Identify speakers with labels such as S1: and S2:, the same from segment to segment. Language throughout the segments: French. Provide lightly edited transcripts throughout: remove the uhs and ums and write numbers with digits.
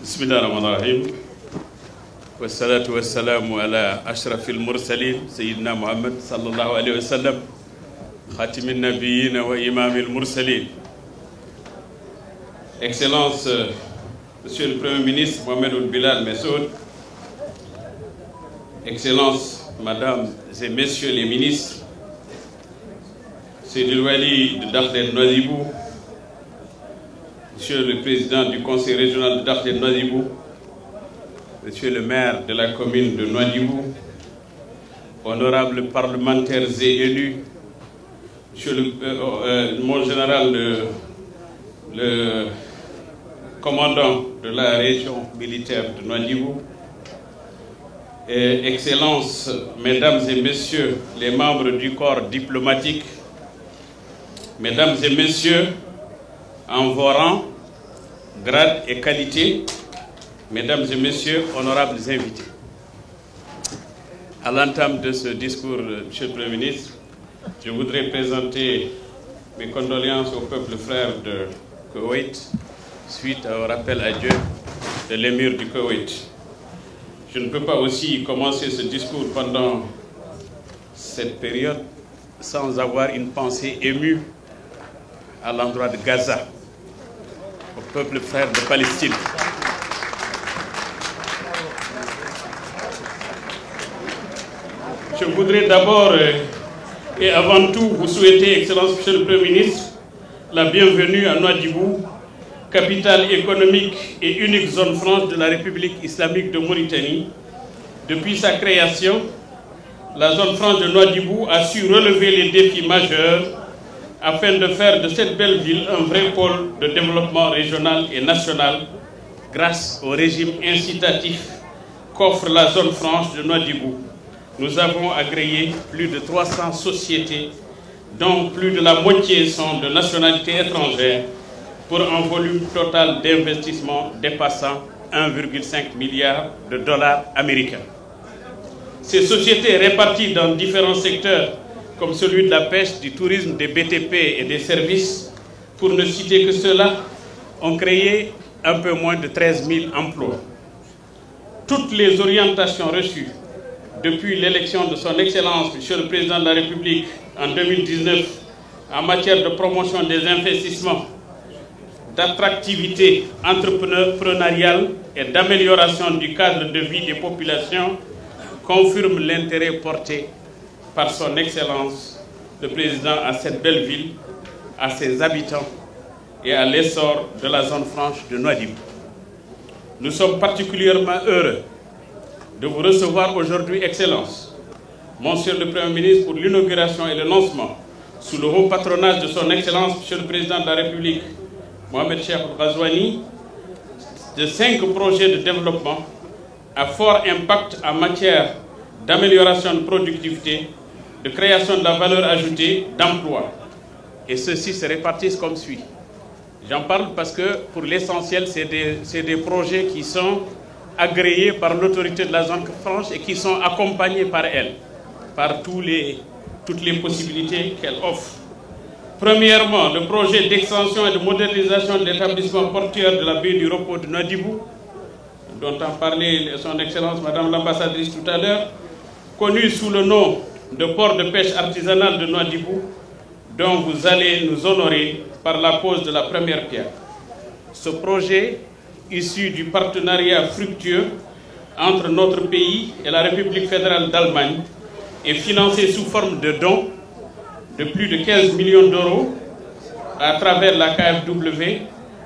S1: Bismillahirrahmanirrahim. Wassalatu wassalamu ala ashrafil mursalin Sayyidina Muhammad sallallahu alayhi wa sallam khatimin nabiyyin wa imamil mursalin. Excellence, Monsieur le Premier ministre Mohamed Ould Bilal Messoud, Excellence, Mesdames et Messieurs les ministres, Seydi Wali de Dakhel Nouadhibou, Monsieur le Président du Conseil régional de Dakhel Nouadhibou, Monsieur le maire de la commune de Nouadhibou, honorables parlementaires et élus, Monsieur mon général, le commandant de la région militaire de Nouadhibou, Excellences, Mesdames et Messieurs les membres du corps diplomatique, Mesdames et Messieurs, en vos rangs, grades et qualités, Mesdames et Messieurs, honorables invités. À l'entame de ce discours, Monsieur le Premier ministre, je voudrais présenter mes condoléances au peuple frère de Koweït suite au rappel à Dieu de l'émir du Koweït. Je ne peux pas aussi commencer ce discours pendant cette période sans avoir une pensée émue à l'endroit de Gaza, au peuple frère de Palestine. Je voudrais d'abord et avant tout vous souhaiter, Excellence Monsieur le Premier ministre, la bienvenue à Nouadhibou, capitale économique et unique zone franche de la République islamique de Mauritanie. Depuis sa création, la zone franche de Nouadhibou a su relever les défis majeurs afin de faire de cette belle ville un vrai pôle de développement régional et national grâce au régime incitatif qu'offre la zone franche de Nouadhibou. Nous avons agréé plus de 300 sociétés, dont plus de la moitié sont de nationalité étrangère, pour un volume total d'investissement dépassant 1,5 milliard de dollars américains. Ces sociétés réparties dans différents secteurs, comme celui de la pêche, du tourisme, des BTP et des services, pour ne citer que cela, ont créé un peu moins de 13 000 emplois. Toutes les orientations reçues depuis l'élection de son Excellence, Monsieur le Président de la République, en 2019, en matière de promotion des investissements, d'attractivité entrepreneuriale et d'amélioration du cadre de vie des populations, confirment l'intérêt porté par son Excellence, le Président, à cette belle ville, à ses habitants et à l'essor de la zone franche de Nouadhibou. Nous sommes particulièrement heureux de vous recevoir aujourd'hui, Excellence, Monsieur le Premier ministre, pour l'inauguration et le lancement, sous le haut patronage de son Excellence, Monsieur le Président de la République, Mohamed Cheikh Ould Ghazouani, de 5 projets de développement à fort impact en matière d'amélioration de productivité, de création de la valeur ajoutée, d'emploi. Et ceux-ci se répartissent comme suit. J'en parle parce que, pour l'essentiel, c'est des projets qui sont agréés par l'autorité de la zone franche et qui sont accompagnés par elle, par toutes les possibilités qu'elle offre. Premièrement, le projet d'extension et de modernisation de l'établissement portuaire de la baie du repos de Nouadhibou, dont a parlé son Excellence Madame l'ambassadrice tout à l'heure, connu sous le nom de port de pêche artisanal de Nouadhibou, dont vous allez nous honorer par la pose de la première pierre. Ce projet, issu du partenariat fructueux entre notre pays et la République fédérale d'Allemagne, est financé sous forme de dons de plus de 15 millions d'euros à travers la KfW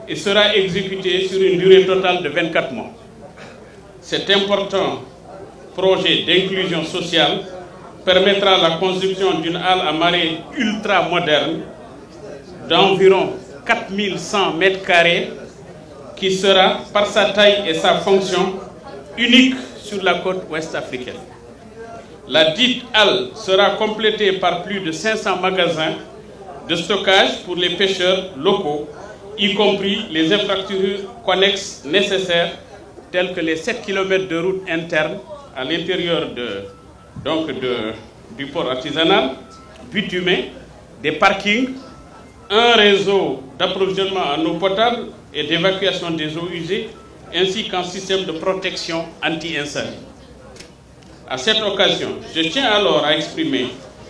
S1: et sera exécuté sur une durée totale de 24 mois. Cet important projet d'inclusion sociale permettra la construction d'une halle à marée ultra moderne d'environ 4100 mètres carrés qui sera, par sa taille et sa fonction, unique sur la côte ouest africaine. La dite halle sera complétée par plus de 500 magasins de stockage pour les pêcheurs locaux, y compris les infrastructures connexes nécessaires, telles que les 7 km de route interne à l'intérieur du port artisanal, bitumé, des parkings, un réseau d'approvisionnement en eau potable et d'évacuation des eaux usées, ainsi qu'un système de protection anti-incendie. À cette occasion, je tiens alors à exprimer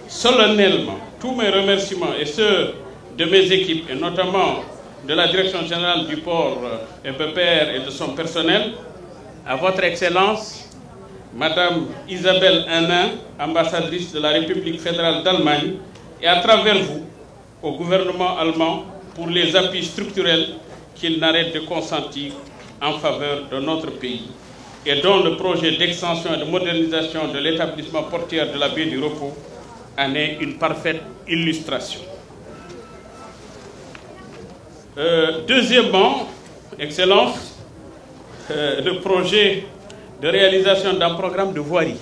S1: solennellement tous mes remerciements et ceux de mes équipes, et notamment de la Direction générale du port EPPR et de son personnel, à votre Excellence, Madame Isabelle Henin, ambassadrice de la République fédérale d'Allemagne, et à travers vous, au gouvernement allemand, pour les appuis structurels qu'il n'arrête de consentir en faveur de notre pays, et dont le projet d'extension et de modernisation de l'établissement portuaire de la baie du Repos en est une parfaite illustration. Deuxièmement, Excellence, le projet de réalisation d'un programme de voirie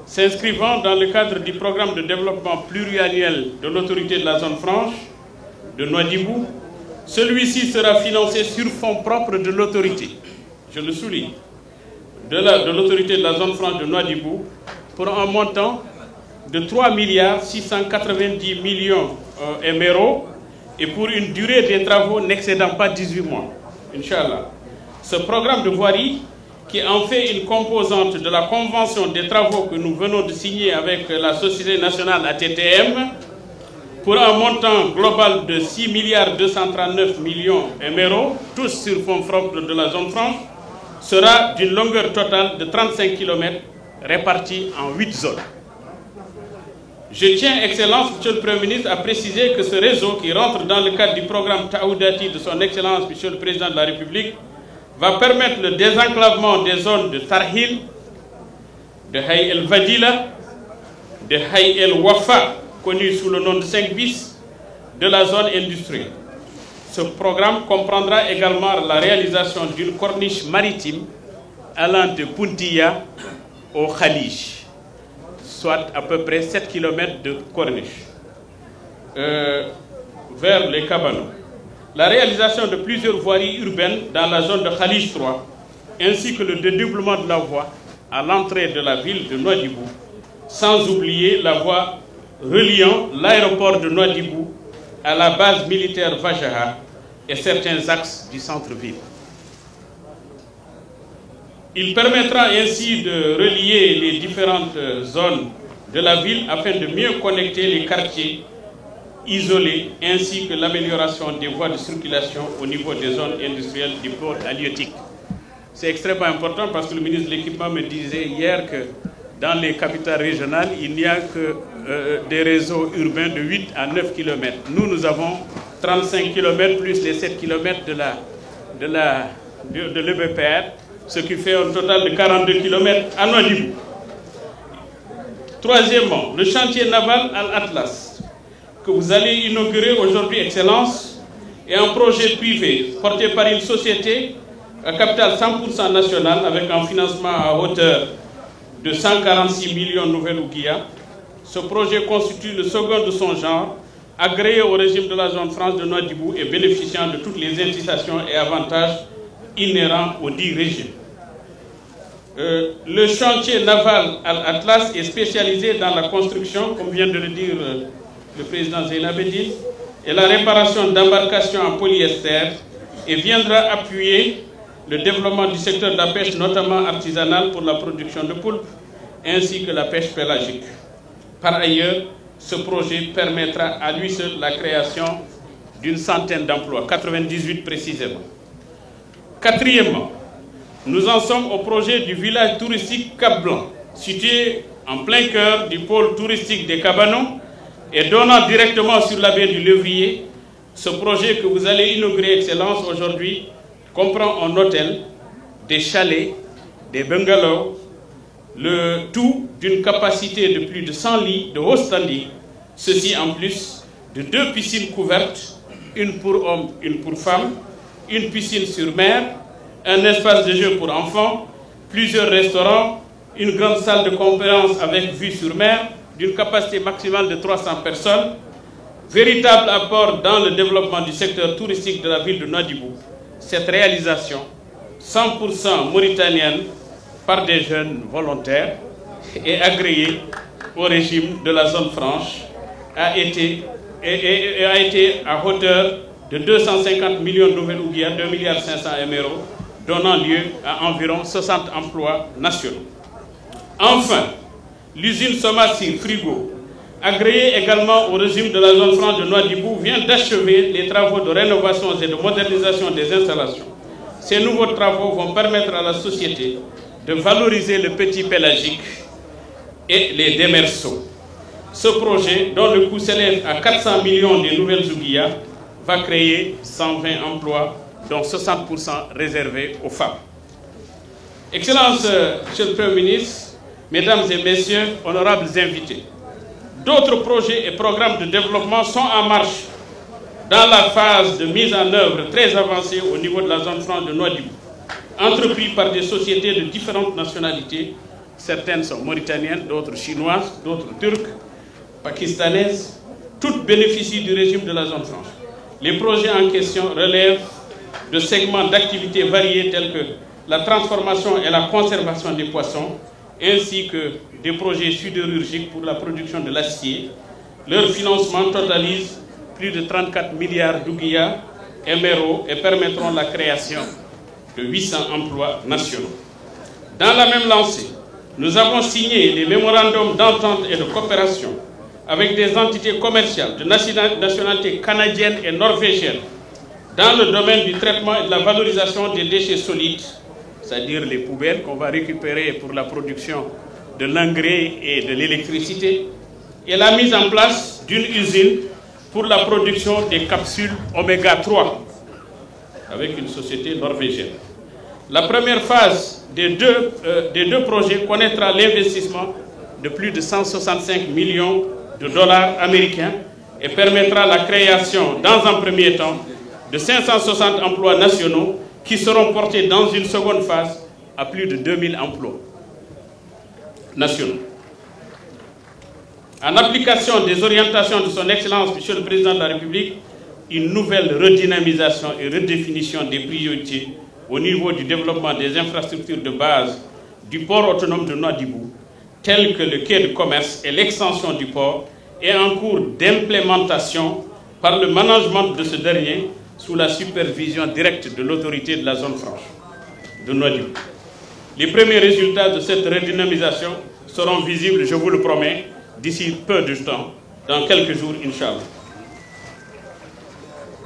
S1: s'inscrivant dans le cadre du programme de développement pluriannuel de l'autorité de la zone franche de Nouadhibou. Celui-ci sera financé sur fonds propres de l'autorité, je le souligne, de l'autorité de la zone franche de Nouadhibou pour un montant de 3 690 millions d'émerauds et pour une durée des travaux n'excédant pas 18 mois, Inch'Allah. Ce programme de voirie, qui en fait une composante de la convention des travaux que nous venons de signer avec la Société nationale ATTM, pour un montant global de 6 239 millions d'émerauds, tous sur fonds propres de la zone franche, sera d'une longueur totale de 35 km répartis en 8 zones. Je tiens, Excellence, Monsieur le Premier ministre, à préciser que ce réseau, qui rentre dans le cadre du programme Taoudati de son Excellence, Monsieur le Président de la République, va permettre le désenclavement des zones de Tarhil, de Haï el-Vadila, de Haï el-Wafa, connu sous le nom de 5 bis, de la zone industrielle. Ce programme comprendra également la réalisation d'une corniche maritime allant de Puntia au Khalij, soit à peu près 7 km de corniche, vers les Cabanos. La réalisation de plusieurs voiries urbaines dans la zone de Khalij 3, ainsi que le dédoublement de la voie à l'entrée de la ville de Nouadhibou, sans oublier la voie reliant l'aéroport de Nouadhibou à la base militaire Vajaha et certains axes du centre-ville. Il permettra ainsi de relier les différentes zones de la ville afin de mieux connecter les quartiers isolés ainsi que l'amélioration des voies de circulation au niveau des zones industrielles du port halieutique. C'est extrêmement important parce que le ministre de l'Équipement me disait hier que dans les capitales régionales, il n'y a que des réseaux urbains de 8 à 9 km. Nous avons 35 km plus les 7 km de l'EBPR, ce qui fait un total de 42 km à Nouadhibou. Troisièmement, le chantier naval Al-Atlas, que vous allez inaugurer aujourd'hui, Excellence, est un projet privé porté par une société à capital 100% national avec un financement à hauteur de 146 millions nouvelles ouguiya. Ce projet constitue le second de son genre, agréé au régime de la zone franche de Nouadhibou et bénéficiant de toutes les incitations et avantages inhérents au dit régime. Le chantier naval Al-Atlas est spécialisé dans la construction, comme vient de le dire le président Zeynabedine, et la réparation d'embarcations en polyester et viendra appuyer le développement du secteur de la pêche, notamment artisanale pour la production de poulpes, ainsi que la pêche pélagique. Par ailleurs, ce projet permettra à lui seul la création d'une centaine d'emplois, 98 précisément. Quatrièmement, nous en sommes au projet du village touristique Cap-Blanc, situé en plein cœur du pôle touristique des Cabanos et donnant directement sur la baie du Lévrier. Ce projet que vous allez inaugurer, Excellence, aujourd'hui, comprend un hôtel, des chalets, des bungalows, le tout d'une capacité de plus de 100 lits de haut standing, ceci en plus de 2 piscines couvertes, une pour hommes, une pour femmes, une piscine sur mer, un espace de jeu pour enfants, plusieurs restaurants, une grande salle de conférence avec vue sur mer, d'une capacité maximale de 300 personnes, véritable apport dans le développement du secteur touristique de la ville de Nouadhibou. Cette réalisation, 100% mauritanienne, par des jeunes volontaires et agréée au régime de la zone franche, a été à hauteur de 250 millions de nouvelles ouguiya, 2,5 milliards d'émerauds, donnant lieu à environ 60 emplois nationaux. Enfin, l'usine Somassi Frigo, agréée également au régime de la zone franche de Nouadhibou, vient d'achever les travaux de rénovation et de modernisation des installations. Ces nouveaux travaux vont permettre à la société de valoriser le petit pélagique et les démerceaux. Ce projet, dont le coût s'élève à 400 millions de nouvelles ouguiyas, va créer 120 emplois, dont 60% réservés aux femmes. Excellences, Monsieur le Premier ministre, Mesdames et Messieurs, honorables invités, d'autres projets et programmes de développement sont en marche dans la phase de mise en œuvre très avancée au niveau de la zone franche de Nouadhibou, entrepris par des sociétés de différentes nationalités. Certaines sont mauritaniennes, d'autres chinoises, d'autres turques, pakistanaises. Toutes bénéficient du régime de la zone franche. Les projets en question relèvent de segments d'activités variés tels que la transformation et la conservation des poissons, ainsi que des projets sidérurgiques pour la production de l'acier. Leur financement totalise plus de 34 milliards d'ouguiyas MRO et permettront la création de 800 emplois nationaux. Dans la même lancée, nous avons signé des mémorandums d'entente et de coopération avec des entités commerciales de nationalité canadienne et norvégienne dans le domaine du traitement et de la valorisation des déchets solides, c'est-à-dire les poubelles qu'on va récupérer pour la production de l'engrais et de l'électricité, et la mise en place d'une usine pour la production des capsules oméga 3 avec une société norvégienne. La première phase des deux projets connaîtra l'investissement de plus de 165 millions de dollars américains et permettra la création, dans un premier temps, de 560 emplois nationaux qui seront portés dans une seconde phase à plus de 2000 emplois nationaux. En application des orientations de son Excellence, Monsieur le Président de la République, une nouvelle redynamisation et redéfinition des priorités au niveau du développement des infrastructures de base du port autonome de Nouadhibou, tels que le quai de commerce et l'extension du port, est en cours d'implémentation par le management de ce dernier sous la supervision directe de l'autorité de la zone franche de Nouadhibou. Les premiers résultats de cette redynamisation seront visibles, je vous le promets, d'ici peu de temps, dans quelques jours, Inch'Allah.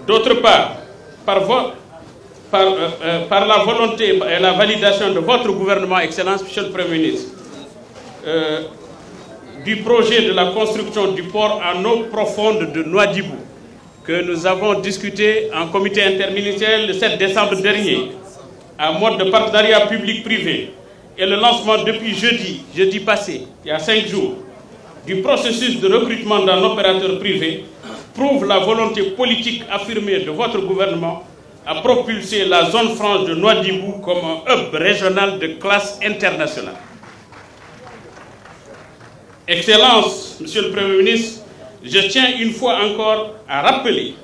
S1: D'autre part, par la volonté et la validation de votre gouvernement, Excellence, Monsieur le Premier ministre, du projet de la construction du port en eau profonde de Nouadhibou, que nous avons discuté en comité interministériel le 7 décembre dernier, en mode de partenariat public-privé, et le lancement depuis jeudi passé, il y a 5 jours, du processus de recrutement d'un opérateur privé, prouve la volonté politique affirmée de votre gouvernement à propulser la zone franche de Nouadhibou comme un hub régional de classe internationale. Excellence, Monsieur le Premier ministre, je tiens une fois encore à rappeler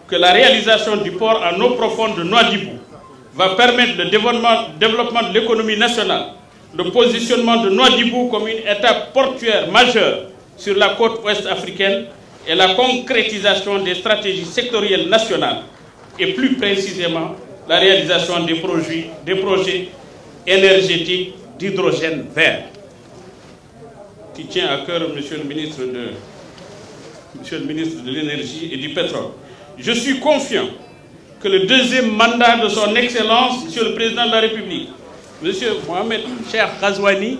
S1: que la réalisation du port en eau profonde de Nouadhibou va permettre le développement de l'économie nationale, le positionnement de Nouadhibou comme une étape portuaire majeure sur la côte ouest africaine et la concrétisation des stratégies sectorielles nationales et plus précisément la réalisation des projets énergétiques d'hydrogène vert qui tient à cœur Monsieur le ministre de l'Énergie et du Pétrole. Je suis confiant que le deuxième mandat de son Excellence, Monsieur le Président de la République, Monsieur Mohamed Cheikh Ghazouani,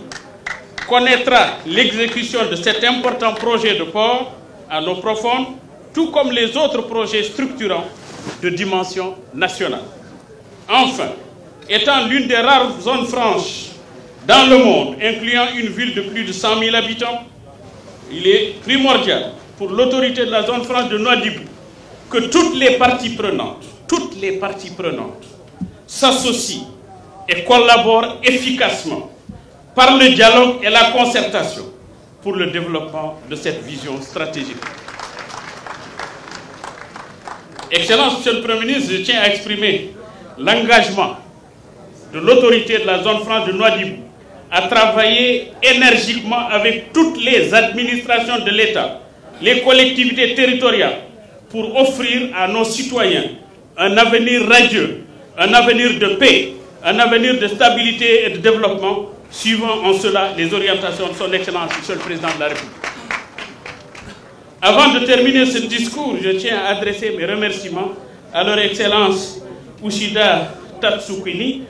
S1: connaîtra l'exécution de cet important projet de port en eau profonde, tout comme les autres projets structurants de dimension nationale. Enfin, étant l'une des rares zones franches dans le monde, incluant une ville de plus de 100 000 habitants, il est primordial pour l'autorité de la zone franche de Nouadhibou que toutes les parties prenantes s'associent et collaborent efficacement par le dialogue et la concertation pour le développement de cette vision stratégique. Excellence, Monsieur le Premier ministre, je tiens à exprimer l'engagement de l'autorité de la zone franche de Nouadhibou à travailler énergiquement avec toutes les administrations de l'État, les collectivités territoriales, pour offrir à nos citoyens un avenir radieux, un avenir de paix, un avenir de stabilité et de développement, suivant en cela les orientations de son Excellence, Monsieur le Président de la République. Avant de terminer ce discours, je tiens à adresser mes remerciements à leur Excellence Uchida Tatsukini,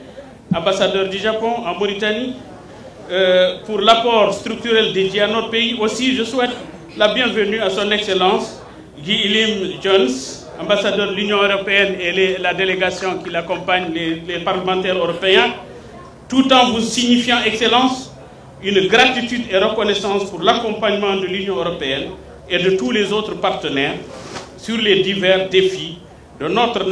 S1: ambassadeur du Japon en Mauritanie, pour l'apport structurel dédié à notre pays. Aussi, je souhaite la bienvenue à son Excellence Guy Elim Jones, ambassadeur de l'Union européenne et la délégation qui l'accompagne, les parlementaires européens, tout en vous signifiant, Excellence, une gratitude et reconnaissance pour l'accompagnement de l'Union européenne et de tous les autres partenaires sur les divers défis que notre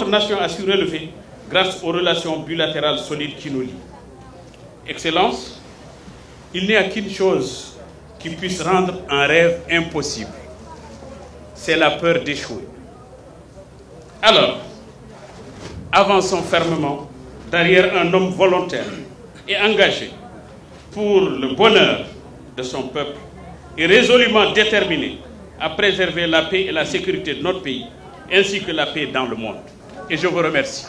S1: nation a su relever grâce aux relations bilatérales solides qui nous lient. Excellence, il n'y a qu'une chose qui puisse rendre un rêve impossible. C'est la peur d'échouer. Alors, avançons fermement derrière un homme volontaire et engagé pour le bonheur de son peuple et résolument déterminé à préserver la paix et la sécurité de notre pays, ainsi que la paix dans le monde. Et je vous remercie.